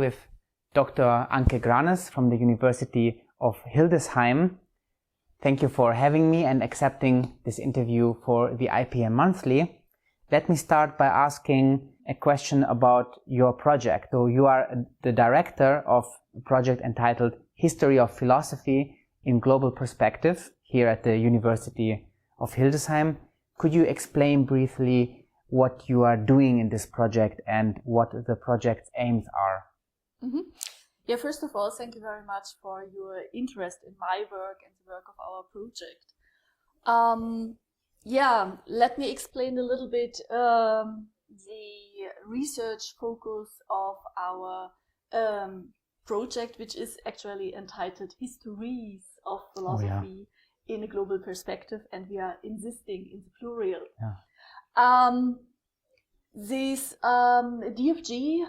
with Dr. Anke Graneß from the University of Hildesheim. Thank you for having me and accepting this interview for the IPM Monthly. Let me start by asking a question about your project. So you are the director of a project entitled History of Philosophy in Global Perspective here at the University of Hildesheim. Could you explain briefly what you are doing in this project and what the project's aims are? Mm-hmm. Yeah, first of all, thank you very much for your interest in my work and the work of our project. Let me explain a little bit the research focus of our project, which is actually entitled Histories of Philosophy in a Global Perspective, and we are insisting in the plural. This DFG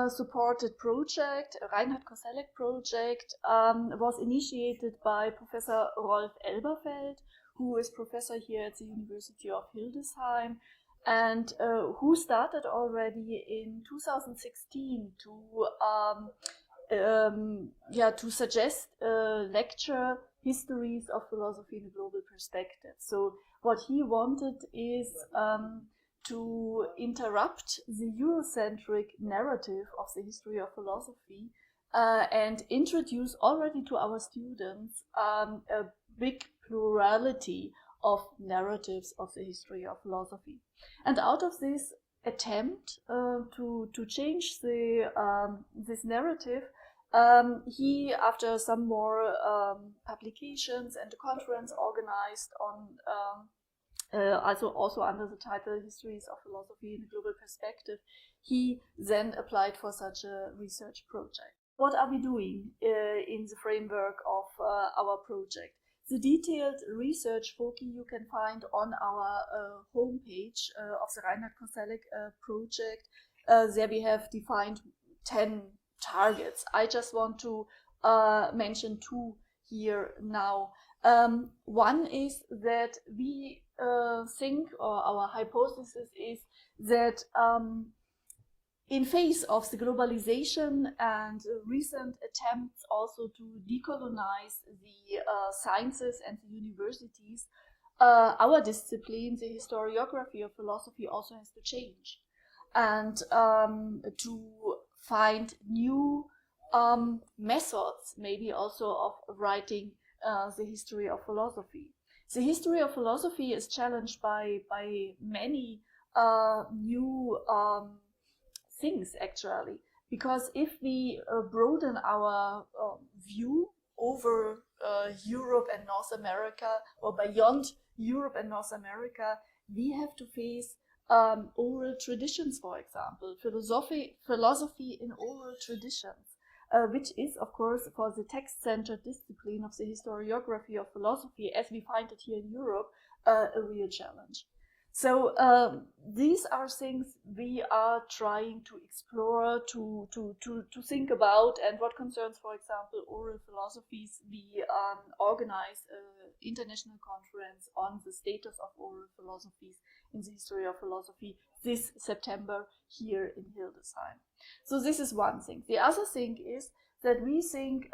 supported project, Reinhard Koselleck project, was initiated by Professor Rolf Elberfeld, who is professor here at the University of Hildesheim, and who started already in 2016 to suggest a lecture, Histories of Philosophy in a Global Perspective. So what he wanted is to interrupt the Eurocentric narrative of the history of philosophy and introduce already to our students a big plurality of narratives of the history of philosophy. And out of this attempt to change this narrative, he, after some more publications and a conference organized on also under the title Histories of Philosophy in a Global Perspective, he then applied for such a research project. What are we doing in the framework of our project? The detailed research foci you can find on our homepage of the Reinhard Koselleck project. There we have defined 10 targets. I just want to mention two here now. One is that we think, or our hypothesis is that in face of the globalization and recent attempts also to decolonize the sciences and the universities, our discipline, the historiography of philosophy, also has to change and to find new methods, maybe also of writing the history of philosophy. The history of philosophy is challenged by many new things, actually, because if we broaden our view over Europe and North America, or beyond Europe and North America, we have to face oral traditions, for example, philosophy in oral traditions, which is, of course, for the text-centered discipline of the historiography of philosophy, as we find it here in Europe, a real challenge. So these are things we are trying to explore, to think about, and what concerns, for example, oral philosophies, we organize an international conference on the status of oral philosophies in the history of philosophy this September here in Hildesheim. So this is one thing. The other thing is that we think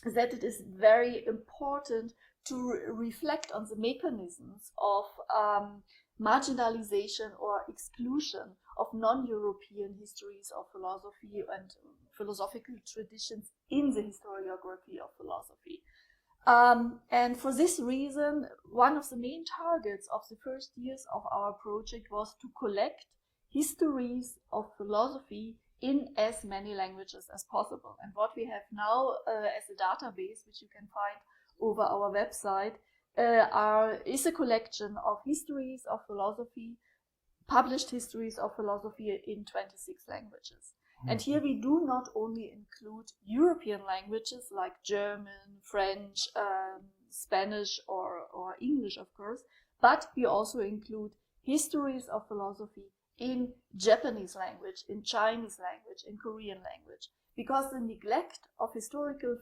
that it is very important to reflect on the mechanisms of marginalization or exclusion of non-European histories of philosophy and philosophical traditions in the historiography of philosophy. And for this reason, one of the main targets of the first years of our project was to collect histories of philosophy in as many languages as possible. And what we have now as a database, which you can find over our website, is a collection of histories of philosophy, published histories of philosophy in 26 languages. And here we do not only include European languages like German, French, Spanish, or English, of course, but we also include histories of philosophy in Japanese language, in Chinese language, in Korean language. Because the neglect of historical,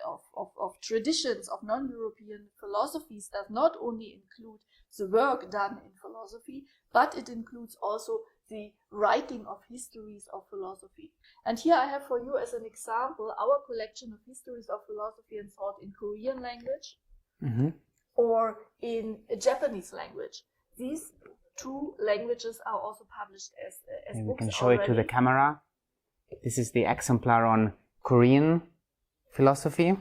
of traditions of non-European philosophies does not only include the work done in philosophy, but it includes also the writing of histories of philosophy. And here I have for you as an example our collection of histories of philosophy and thought in Korean language or in Japanese language. These two languages are also published as and books. We can show already. it to the camera. This is the exemplar on Korean philosophy,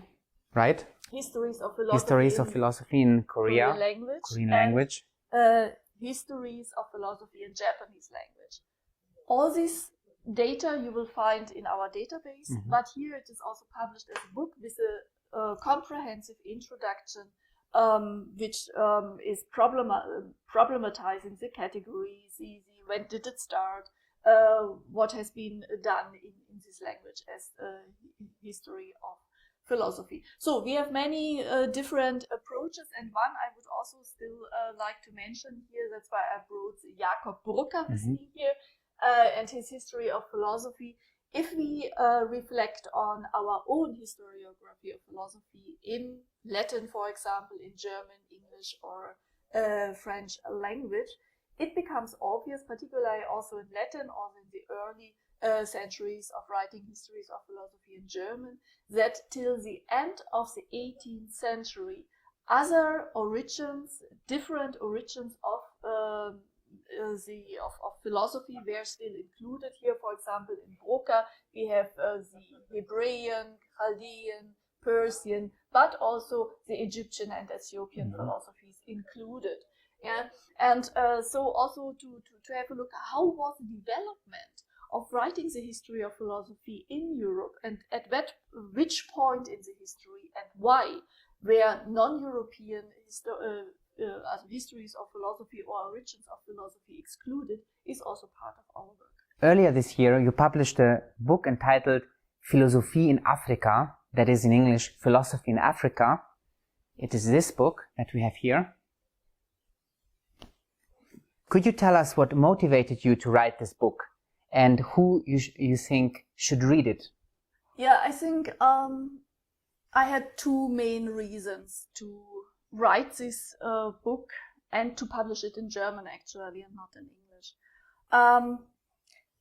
right? Histories of philosophy. Histories of philosophy in Korea. Korean language. Histories of philosophy in Japanese language. All these data you will find in our database, but here it is also published as a book with a comprehensive introduction, which is problematizing the categories, when did it start, what has been done in this language as a history of philosophy. So we have many different approaches, and one I would also still like to mention here, that's why I brought Jakob Brucker with me here, and his history of philosophy. If we reflect on our own historiography of philosophy in Latin, for example, in German, English, or French language, it becomes obvious, particularly also in Latin, or in the early centuries of writing histories of philosophy in German, that till the end of the 18th century, other origins, different origins of philosophy were still included. Here, for example, in Brucker, we have the Hebrean, Chaldean, Persian, but also the Egyptian and Ethiopian philosophies included. Yeah, and so also to have a look how was the development of writing the history of philosophy in Europe, and at which point in the history and why were non-European histories of philosophy or origins of philosophy excluded, is also part of our work. Earlier this year, you published a book entitled Philosophie in Afrika, that is in English, Philosophy in Africa. It is this book that we have here. Could you tell us what motivated you to write this book and who you think should read it? Yeah, I think I had two main reasons to write this book and to publish it in German, actually, and not in English.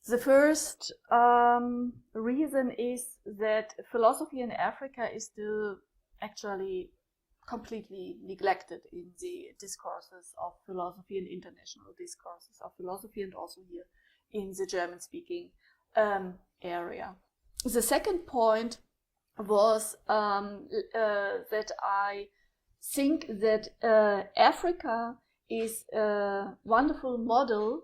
The first reason is that philosophy in Africa is still actually completely neglected in the discourses of philosophy and international discourses of philosophy, and also here in the German-speaking area. The second point was that I think that Africa is a wonderful model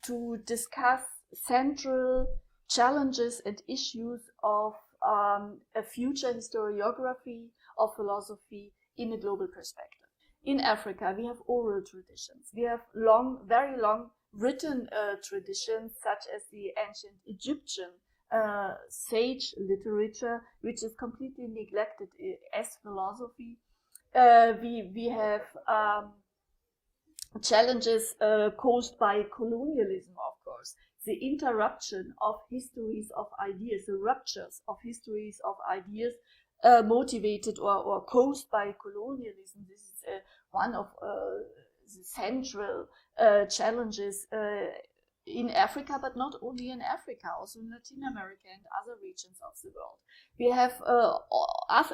to discuss central challenges and issues of a future historiography of philosophy in a global perspective. In Africa, we have oral traditions. We have very long written traditions, such as the ancient Egyptian sage literature, which is completely neglected as philosophy. We have challenges caused by colonialism, of course. The interruption of histories of ideas, the ruptures of histories of ideas motivated or caused by colonialism. This is one of the central challenges in Africa, but not only in Africa, also in Latin America and other regions of the world. We have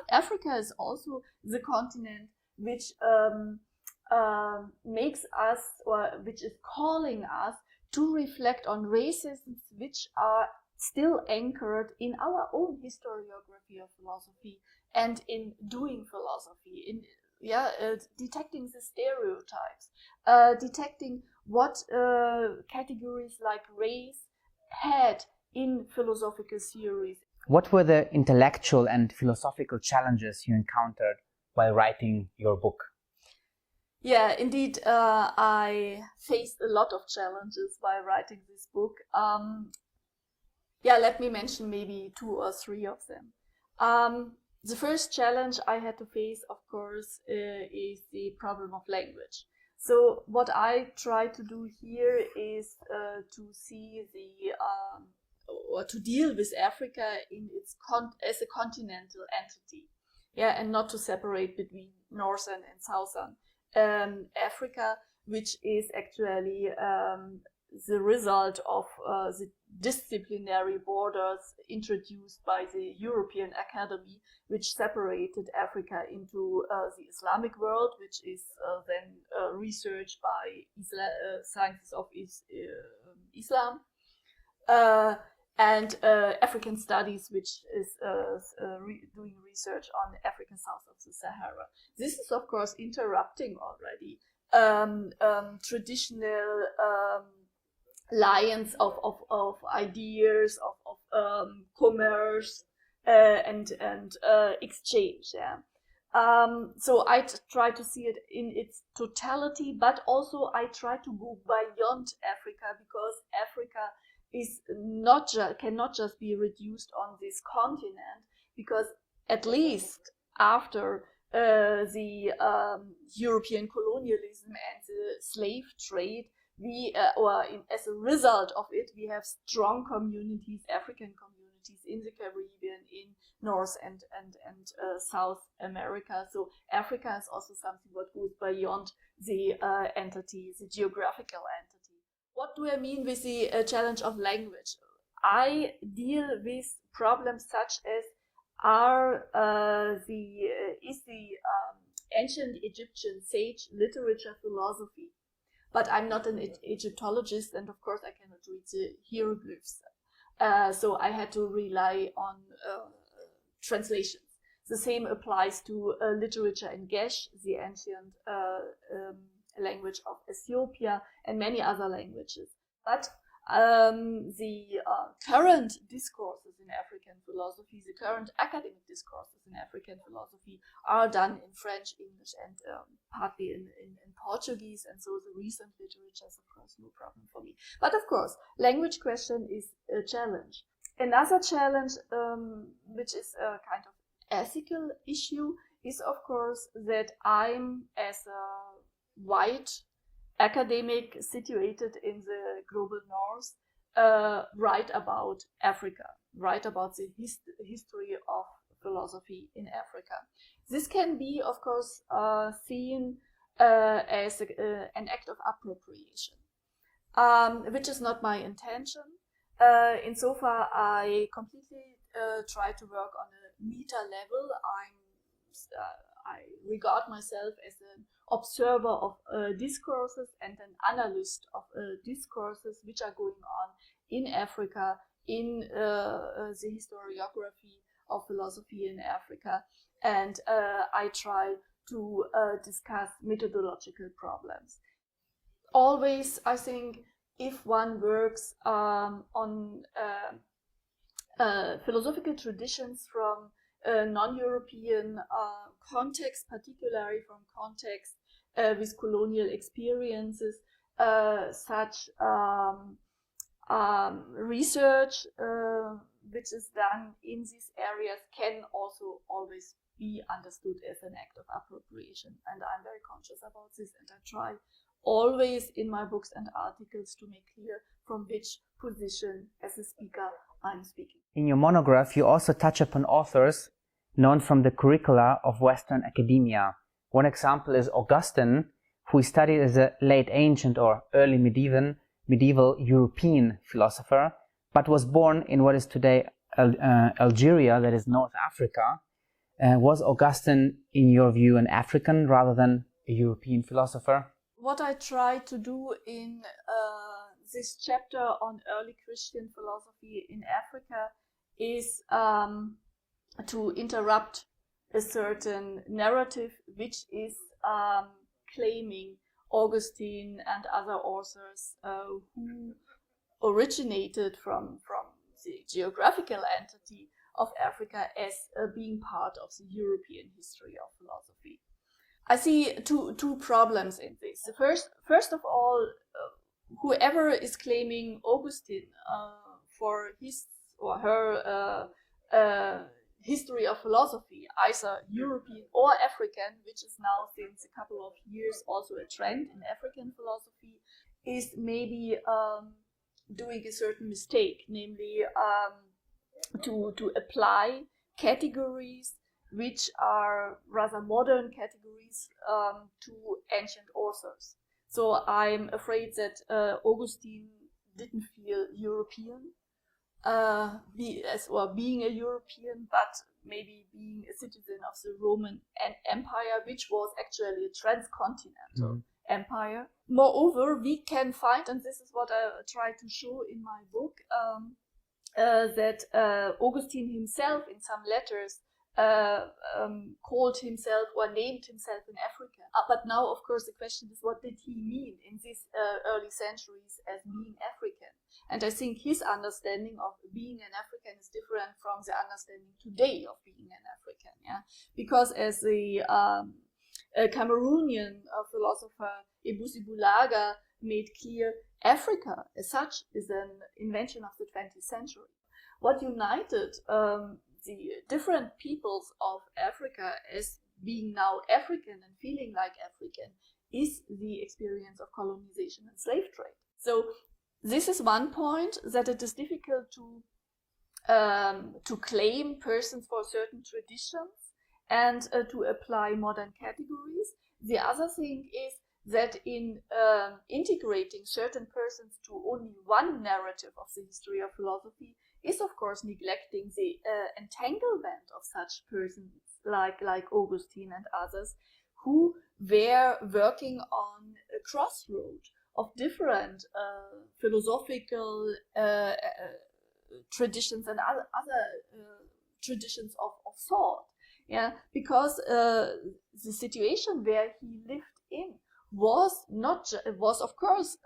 Africa is also the continent which makes us, or which is calling us to reflect on racisms which are still anchored in our own historiography of philosophy and in doing philosophy, in detecting the stereotypes, detecting what categories like race had in philosophical theories. What were the intellectual and philosophical challenges you encountered while writing your book? Yeah, indeed, I faced a lot of challenges while writing this book. Let me mention maybe 2 or 3 of them. The first challenge I had to face, of course, is the problem of language. So what I try to do here is to see or to deal with Africa in its as a continental entity, and not to separate between northern and southern Africa, which is actually the result of the disciplinary borders introduced by the European Academy, which separated Africa into the Islamic world, which is then researched by sciences of Islam, and African studies, which is doing research on the African south of the Sahara. This is, of course, interrupting already traditional lines of ideas, of commerce and exchange. Yeah. So I try to see it in its totality, but also I try to go beyond Africa, because Africa is cannot just be reduced on this continent, because at least after the European colonialism and the slave trade, as a result of it, we have strong communities, African communities in the Caribbean, in North and South America. So Africa is also something what goes beyond the entity, the geographical entity. What do I mean with the challenge of language? I deal with problems such as is the ancient Egyptian sage literature philosophy. But I'm not an Egyptologist, and of course I cannot read the hieroglyphs. So I had to rely on translations. The same applies to literature in Gesh, the ancient language of Ethiopia, and many other languages. But the current discourses in African philosophy, the current academic discourses in African philosophy are done in French, English, and partly in Portuguese, and so the recent literature is, of course, no problem for me. But of course, language question is a challenge. Another challenge, which is a kind of ethical issue, is, of course, that I'm, as a white academic situated in the global north, write about Africa, write about the history of philosophy in Africa. This can be, of course, seen as an act of appropriation, which is not my intention. Insofar, I completely try to work on a meta level. I regard myself as an observer of discourses and an analyst of discourses which are going on in Africa, in the historiography of philosophy in Africa, and I try to discuss methodological problems. Always, I think, if one works on philosophical traditions from non-European context, particularly from context with colonial experiences, such research which is done in these areas can also always be understood as an act of appropriation. And I'm very conscious about this, and I try always in my books and articles to make clear from which position as a speaker I'm speaking. In your monograph, you also touch upon authors known from the curricula of Western academia. One example is Augustine, who is studied as a late ancient or early medieval European philosopher, but was born in what is today Algeria, that is North Africa. Was Augustine, in your view, an African rather than a European philosopher? What I try to do in this chapter on early Christian philosophy in Africa is to interrupt a certain narrative which is claiming Augustine and other authors who originated from the geographical entity of Africa as being part of the European history of philosophy. I see two problems in this. First of all, whoever is claiming Augustine for his or her history of philosophy, either European or African, which is now since a couple of years also a trend in African philosophy, is maybe doing a certain mistake, namely to apply categories which are rather modern categories to ancient authors. So I'm afraid that Augustine didn't feel European, being a European, but maybe being a citizen of the Roman Empire, which was actually a transcontinental empire. Moreover, we can find, and this is what I try to show in my book, that Augustine himself, in some letters, called himself or named himself an African. But now, of course, the question is, what did he mean in these early centuries as being African? And I think his understanding of being an African is different from the understanding today of being an African. Yeah, because as the Cameroonian philosopher Ebusi Bulaga made clear, Africa as such is an invention of the 20th century. What united the different peoples of Africa as being now African and feeling like African is the experience of colonization and slave trade. So this is one point, that it is difficult to claim persons for certain traditions and to apply modern categories. The other thing is that in integrating certain persons to only one narrative of the history of philosophy is, of course, neglecting the entanglement of such persons like Augustine and others, who were working on a crossroad of different philosophical traditions and other traditions of thought. Yeah, because the situation where he lived in was of course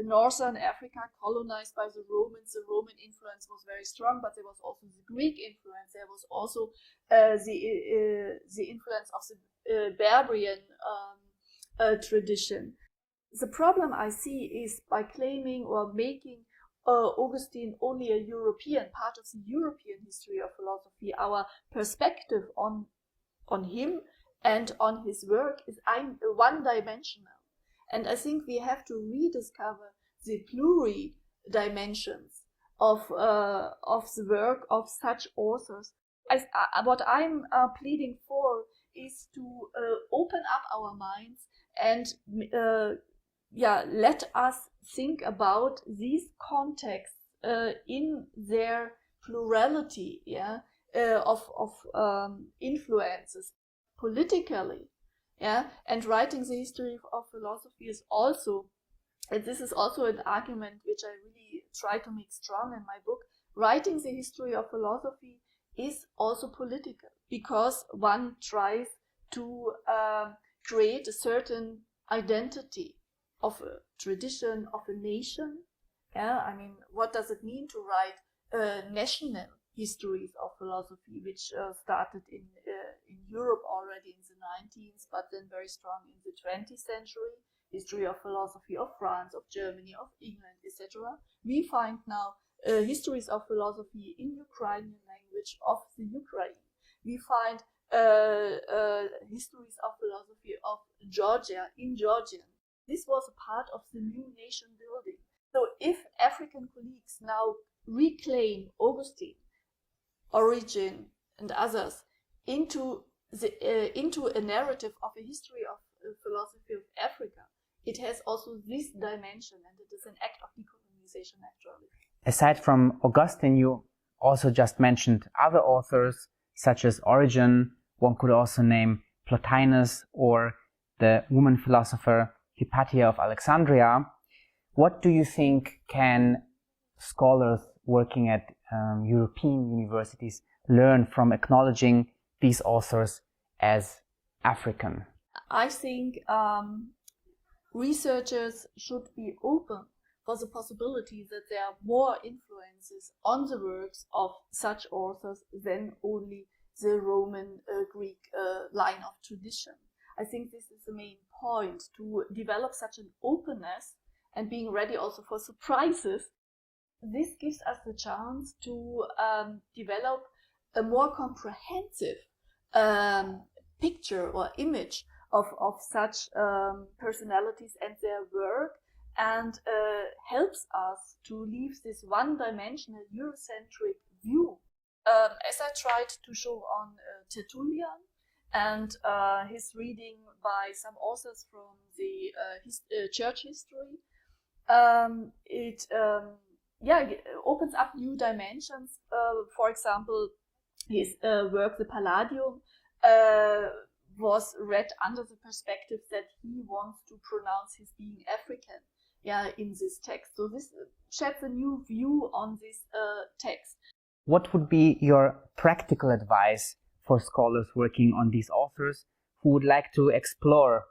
Northern Africa colonized by the Romans. The Roman influence was very strong, but there was also the Greek influence. There was also the influence of the Barbarian tradition. The problem I see is by claiming or making Augustine only a European, part of the European history of philosophy, our perspective on him and on his work is one-dimensional. And I think we have to rediscover the pluri-dimensions of the work of such authors. What I'm pleading for is to open up our minds and let us think about these contexts in their plurality, of influences politically, and writing the history of philosophy is also, and this is also an argument which I really try to make strong in my book, writing the history of philosophy is also political, because one tries to create a certain identity of a tradition, of a nation. I mean, what does it mean to write national histories of philosophy, which started in Europe already in the 19th, but then very strong in the 20th century, history of philosophy of France, of Germany, of England, etc. We find now histories of philosophy in Ukrainian language of the Ukraine. We find histories of philosophy of Georgia in Georgian. This was a part of the new nation building. So if African colleagues now reclaim Augustine, Origin, and others into a narrative of a history of philosophy of Africa, it has also this dimension, and it is an act of decolonization, actually. Aside from Augustine, you also just mentioned other authors such as Origen. One could also name Plotinus or the woman philosopher Hypatia of Alexandria. What do you think can scholars working at European universities learn from acknowledging these authors as African? I think researchers should be open for the possibility that there are more influences on the works of such authors than only the Roman Greek line of tradition. I think this is the main point, to develop such an openness and being ready also for surprises. This gives us the chance to develop a more comprehensive picture or image of such personalities and their work, and helps us to leave this one-dimensional Eurocentric view. As I tried to show on Tertullian, and his reading by some authors from the church history, it opens up new dimensions. For example, his work, The Palladium, was read under the perspective that he wants to pronounce his being African, in this text. So this sheds a new view on this text. What would be your practical advice for scholars working on these authors who would like to explore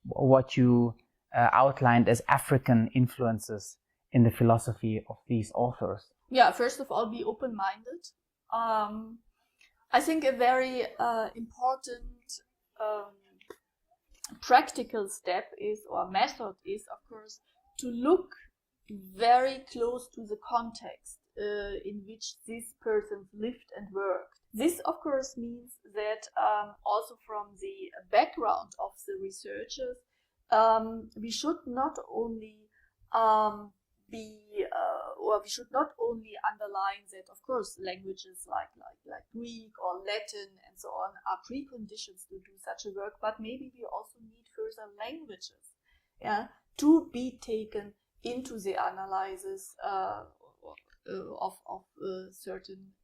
what you outlined as African influences in the philosophy of these authors? Yeah, first of all, be open-minded. I think a very important practical step method is, of course, to look very close to the context in which these persons lived and worked. This, of course, means that also from the background of the researchers, we should not only we should not only underline that, of course, languages like Greek or Latin and so on are preconditions to do such a work, but maybe we also need further languages, to be taken into the analysis of certain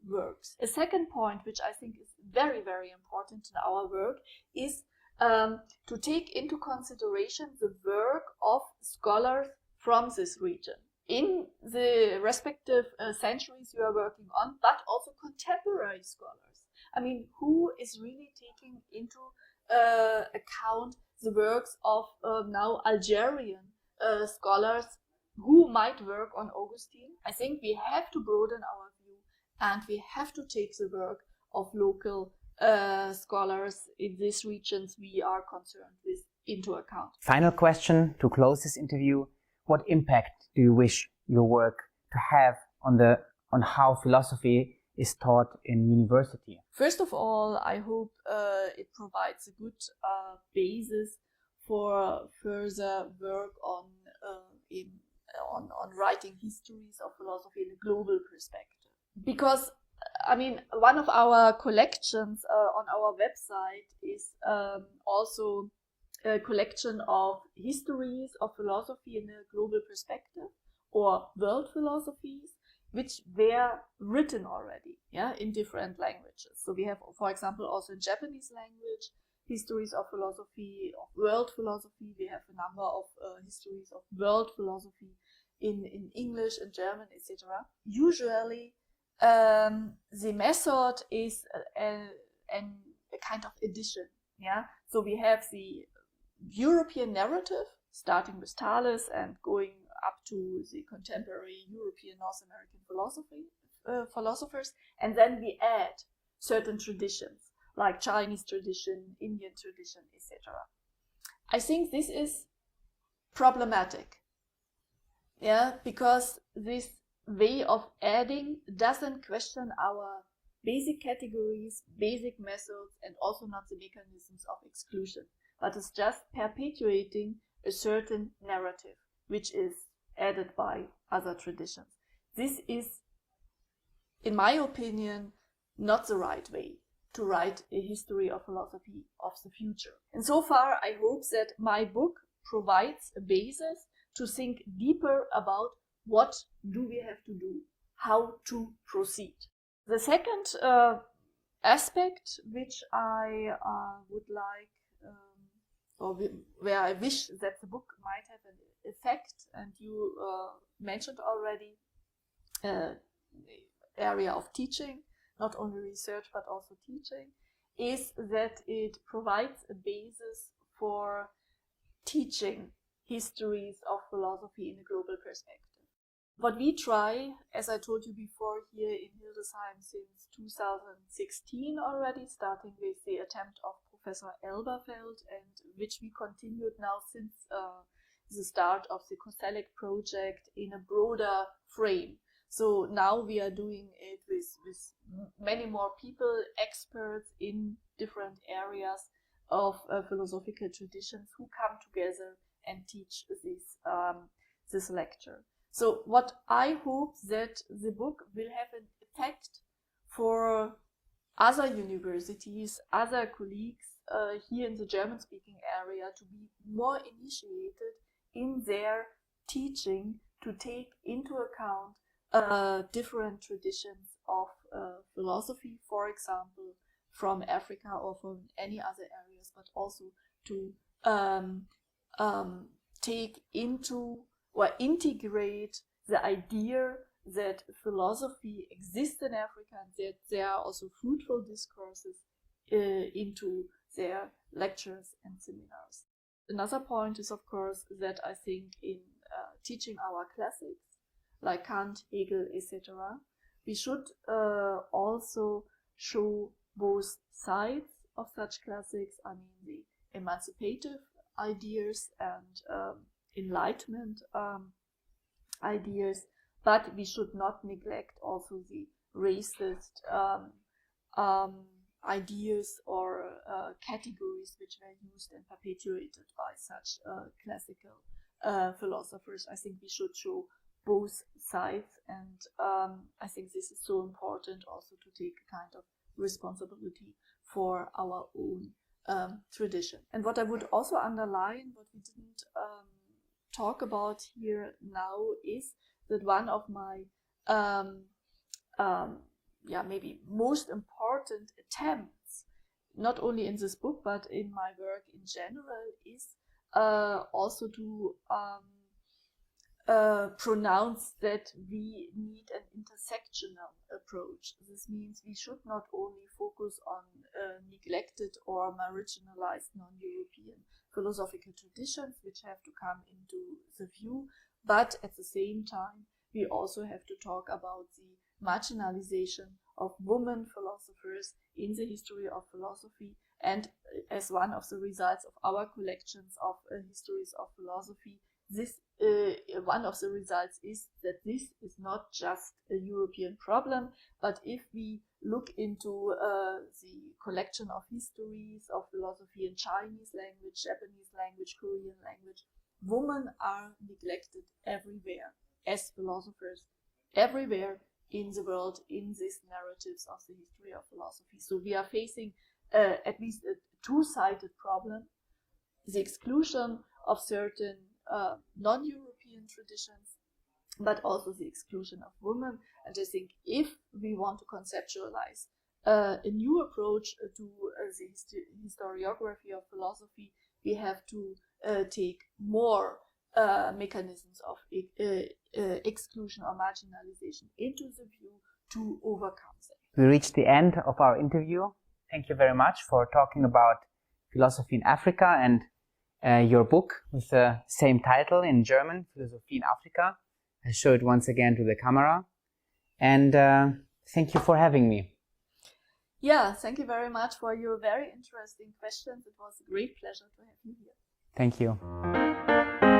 works. A second point, which I think is very, very important in our work, is to take into consideration the work of scholars from this region in the respective centuries you are working on, but also contemporary scholars. I mean, who is really taking into account the works of now Algerian scholars who might work on Augustine? I think we have to broaden our view, and we have to take the work of local scholars in these regions we are concerned with into account. Final question to close this interview: what impact do you wish your work to have on how philosophy is taught in university? First of all, I hope it provides a good basis for further work on writing histories of philosophy in a global perspective. Because, I mean, one of our collections on our website is also a collection of histories of philosophy in a global perspective, or world philosophies, which were written already, in different languages. So we have, for example, also in Japanese language, histories of philosophy, of world philosophy. We have a number of histories of world philosophy in English and German, etc. Usually, the method is a kind of edition. So we have the European narrative, starting with Thales and going up to the contemporary European North American philosophers, and then we add certain traditions like Chinese tradition, Indian tradition, etc. I think this is problematic, because this way of adding doesn't question our basic categories, basic methods, and also not the mechanisms of exclusion, but it's just perpetuating a certain narrative which is added by other traditions. This is, in my opinion, not the right way to write a history of philosophy of the future. And so far, I hope that my book provides a basis to think deeper about what do we have to do, how to proceed. The second aspect which I would like, where I wish that the book might have an effect, and you mentioned already, area of teaching, not only research but also teaching, is that it provides a basis for teaching histories of philosophy in a global perspective. What we try, as I told you before, here in Hildesheim since 2016 already, starting with the attempt of Professor Elberfeld, and which we continued now since the start of the COSELEC project in a broader frame. So now we are doing it with many more people, experts in different areas of philosophical traditions, who come together and teach this lecture. So what I hope that the book will have an effect for other universities, other colleagues here in the German-speaking area to be more initiated in their teaching, to take into account different traditions of philosophy, for example, from Africa or from any other areas, but also to take into or integrate the idea that philosophy exists in Africa and that there are also fruitful discourses into their lectures and seminars. Another point is, of course, that I think in teaching our classics, like Kant, Hegel, etc., we should also show both sides of such classics. I mean, the emancipative ideas and Enlightenment ideas, but we should not neglect also the racist ideas or categories which were used and perpetuated by such classical philosophers. I think we should show both sides, and I think this is so important also to take a kind of responsibility for our own tradition. And what I would also underline, what we didn't talk about here now, is that one of my maybe most important attempts, not only in this book but in my work in general, is also to pronounce that we need an intersectional approach. This means we should not only focus on neglected or marginalized non-European philosophical traditions which have to come into the view, but at the same time we also have to talk about the marginalization of women philosophers in the history of philosophy. And as one of the results of our collections of histories of philosophy, this one of the results is that this is not just a European problem, but if we look into the collection of histories of philosophy in Chinese language, Japanese language, Korean language, women are neglected everywhere as philosophers, everywhere in the world, in these narratives of the history of philosophy. So we are facing at least a two-sided problem: the exclusion of certain non-European traditions, but also the exclusion of women. And I think if we want to conceptualize a new approach to the historiography of philosophy, we have to take more mechanisms of exclusion or marginalization into the view to overcome them. We reached the end of our interview. Thank you very much for talking about philosophy in Africa and your book with the same title in German, Philosophie in Afrika. I show it once again to the camera. And thank you for having me. Yeah, thank you very much for your very interesting questions. It was a great pleasure to have you here. Thank you.